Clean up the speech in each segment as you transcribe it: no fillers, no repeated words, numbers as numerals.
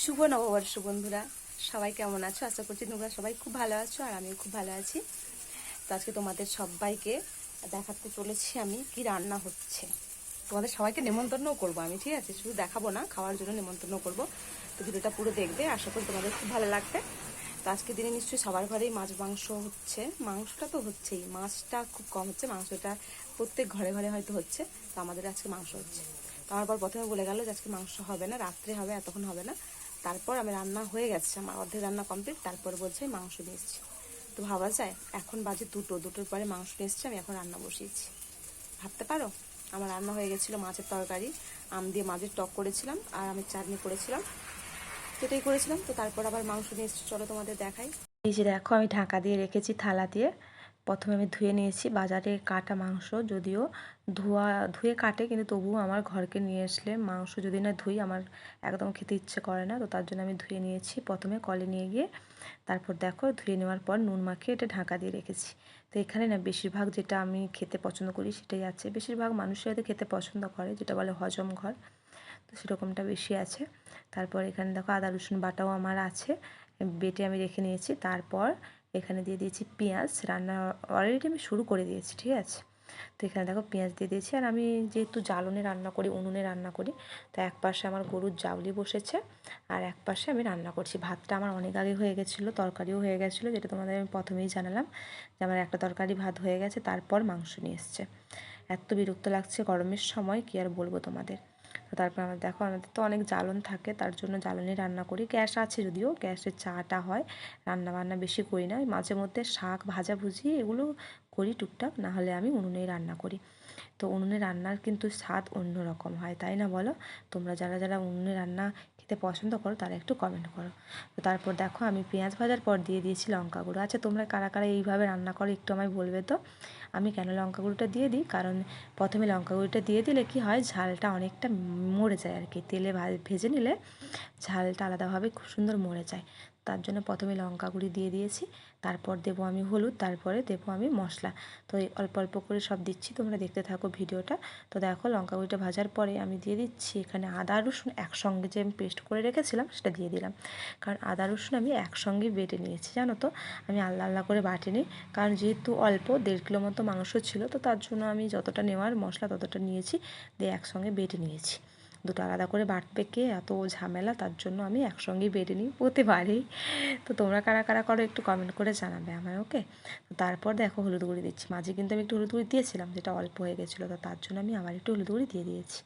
শুভ নববর্ষ বন্ধুরা, সবাই কেমন আছো? আশা করছি তোমরা সবাই খুব ভালো আছো আর আমিও খুব ভালো আছি। তো আজকে তোমাদের সবাইকে দেখাতে চলেছি আমি কি রান্না হচ্ছে। তোমাদের সবাইকে নেমন্তন্নও করবো আমি, ঠিক আছে? শুধু দেখাবো না, খাওয়ার জন্য নেমন্তন্ন করবো। তো ভিডিওটা পুরো দেখবে, আশা করি তোমাদের খুব ভালো লাগবে। তো আজকে দিনে নিশ্চয়ই সবার ঘরেই মাছ মাংস হচ্ছে। মাংসটা তো হচ্ছেই, মাছটা খুব কম হচ্ছে, মাংসটা প্রত্যেক ঘরে ঘরে হয়তো হচ্ছে। তো আমাদের আজকে মাংস হচ্ছে। তো আমার পর প্রথমে বলে গেল যে আজকে মাংস হবে না, রাত্রে হবে, এতক্ষণ হবে না। তারপর আমি রান্না হয়ে গেছে, আমার অর্ধেক রান্না কমপ্লিট, তারপর বলছে মাংস নিয়ে এসছি। তো ভাবা যায়, এখন বাজে দুটোর পরে মাংস নিয়ে এসছি, আমি এখন রান্না বসিয়েছি। ভাবতে পারো, আমার রান্না হয়ে গেছিলো মাছের তরকারি, আম দিয়ে মাছের টক করেছিলাম আর আমি চাটনি করেছিলাম, সেটাই করেছিলাম। তো তারপর আবার মাংস নিয়ে এসছি, চলো তোমাদের দেখাই। এই যে দেখো, আমি ঢাকা দিয়ে রেখেছি থালা দিয়ে। প্রথমে আমি ধুয়ে নিয়েছি, বাজারে কাটা মাংস, যদিও ধুয়ে কাটে, কিন্তু তবুও আমার ঘরকে নিয়ে আসলে মাংস যদি না ধুই আমার একদম খেতে ইচ্ছে করে না। তো তার জন্য আমি ধুয়ে নিয়েছি প্রথমে কলে নিয়ে গিয়ে। তারপর দেখো, ধুয়ে নেওয়ার পর নুন মাখিয়ে এটা ঢাকা দিয়ে রেখেছি। তো এখানে না বেশিরভাগ যেটা আমি খেতে পছন্দ করি সেটাই আছে। বেশিরভাগ মানুষের হয়তো খেতে পছন্দ করে, যেটা বলে হজম ঘর, তো সেরকমটা বেশি আছে। তারপর এখানে দেখো আদা রসুন বাটাও আমার আছে, বেটে আমি রেখে নিয়েছি। তারপর এখানে দিয়ে দিয়েছি পেঁয়াজ, রান্না অলরেডি আমি শুরু করে দিয়েছি, ঠিক আছে? তো এখানে দেখো পেঁয়াজ দিয়ে দিয়েছি। আর আমি যেহেতু জ্বালনে রান্না করি, উনুনে রান্না করি, তো এক পাশে আমার গরুর জাউলি বসেছে আর এক পাশে আমি রান্না করছি। ভাতটা আমার অনেক আগে হয়ে গেছিলো, তরকারিও হয়ে গেছিলো, যেটা তোমাদের আমি প্রথমেই জানালাম যে আমার একটা তরকারি ভাত হয়ে গেছে, তারপর মাংস নিয়ে এসছে। এত বিরক্ত লাগছে গরমের সময়, কি আর বলবো তোমাদের। তো তারপর আমার দেখো, আমাদের তো অনেক জ্বালন থাকে, তার জন্য জ্বালনে রান্না করি। গ্যাস আছে, যদিও গ্যাসের চাটা হয়, রান্না বান্না বেশি করি না। মাঝে মধ্যে শাক ভাজাভুজি এগুলো করি টুকটাক, না হলে আমি উনুনেই রান্না করি। তো উনুনে রান্নার কিন্তু স্বাদ অন্যরকম হয়, তাই না বলো? তোমরা যারা যারা উনুনে রান্না খেতে পছন্দ করো তারা একটু কমেন্ট করো। তো তারপর দেখো, আমি পেঁয়াজ ভাজার পর দিয়ে দিয়েছি লঙ্কা গুঁড়ো। আচ্ছা, তোমরা কারা কারা এইভাবে রান্না করো একটু আমায় বলবে তো? আমি কেন লঙ্কা গুঁড়োটা দিয়ে দিই, কারণ প্রথমে লঙ্কা গুঁড়োটা দিয়ে দিলে কি হয়, ঝালটা অনেকটা মরে যায় আর কি। তেলে ভেজে নিলে ঝালটা আলাদাভাবে খুব সুন্দর মরে যায়। তার জন্য প্রথমে লঙ্কা গুঁড়ি দিয়ে দিয়েছি, তারপর দেবো আমি হলুদ, তারপরে দেবো আমি মশলা। তো এই অল্প অল্প করে সব দিচ্ছি, তোমরা দেখতে থাকো ভিডিওটা। তো দেখো, লঙ্কা গুঁড়িটা ভাজার পরে আমি দিয়ে দিচ্ছি এখানে আদা রসুন একসঙ্গে যে আমি পেস্ট করে রেখেছিলাম সেটা দিয়ে দিলাম। কারণ আদা রসুন আমি একসঙ্গেই বেটে নিয়েছি, জানো তো? আমি আলাদা আলাদা করে বাটিনি, কারণ যেহেতু অল্প 1.5 কিলো মতো মাংস ছিল, তো তার জন্য আমি যতটা নেওয়ার মশলা ততটা নিয়েছি, দিয়ে একসঙ্গে বেটে নিয়েছি। দুটো আলাদা করে বাটবে কে, এত ঝামেলা, তার জন্য আমি একসঙ্গেই বেটে নিই প্রতিবারেই। তো তোমরা কারা কারা করো একটু কমেন্ট করে জানাবে আমায়, ওকে? তো তারপর দেখো, হলুদ গুঁড়ি দিচ্ছি। মাঝে কিন্তু আমি একটু হলুদ গুঁড়ি দিয়েছিলাম, যেটা অল্প হয়ে গেছিলো, তো তার জন্য আমি আবার একটু হলুদ গুঁড়ি দিয়ে দিয়েছি।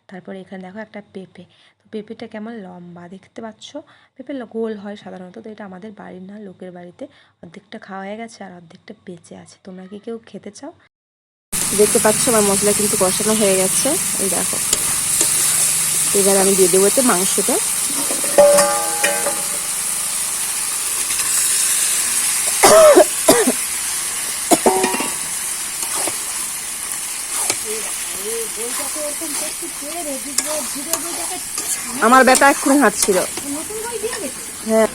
তারপর এখানে দেখো একটা পেঁপে, তো পেঁপেটা কেমন লম্বা দেখতে পাচ্ছ। পেঁপে গোল হয় সাধারণত, তো এটা আমাদের বাড়ির না, লোকের বাড়িতে। অর্ধেকটা খাওয়া হয়ে গেছে আর অর্ধেকটা বেঁচে আছে। তোমরা কি কেউ খেতে চাও? দেখতে পাচ্ছ আমার মশলা কিন্তু কষানো হয়ে গেছে, এই দেখো। এবার আমি দিয়ে দেবো এতে মাংসটা। আমার বেটা এক্ষুনি হাঁটছিল। হ্যাঁ,